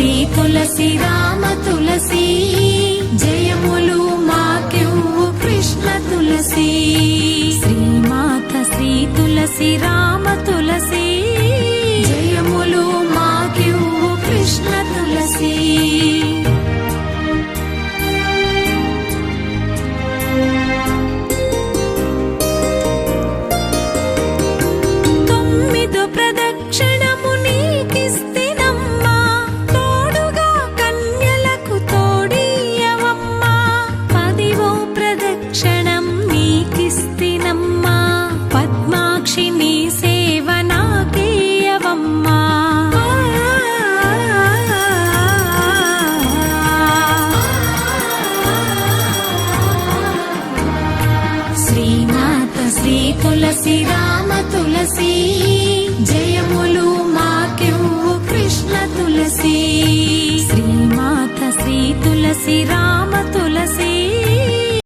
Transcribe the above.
Shri Tulasi Rama Tulasi జయములు మాకివ్వు Krishna Tulasi Srimata Shri Tulasi Rama Tulasi జయములు మాకివ్వు Krishna Tulasi Tulasi Rama Tulasi జయములు మాకివ్వు Krishna Tulasi Srimata Shri Tulasi Rama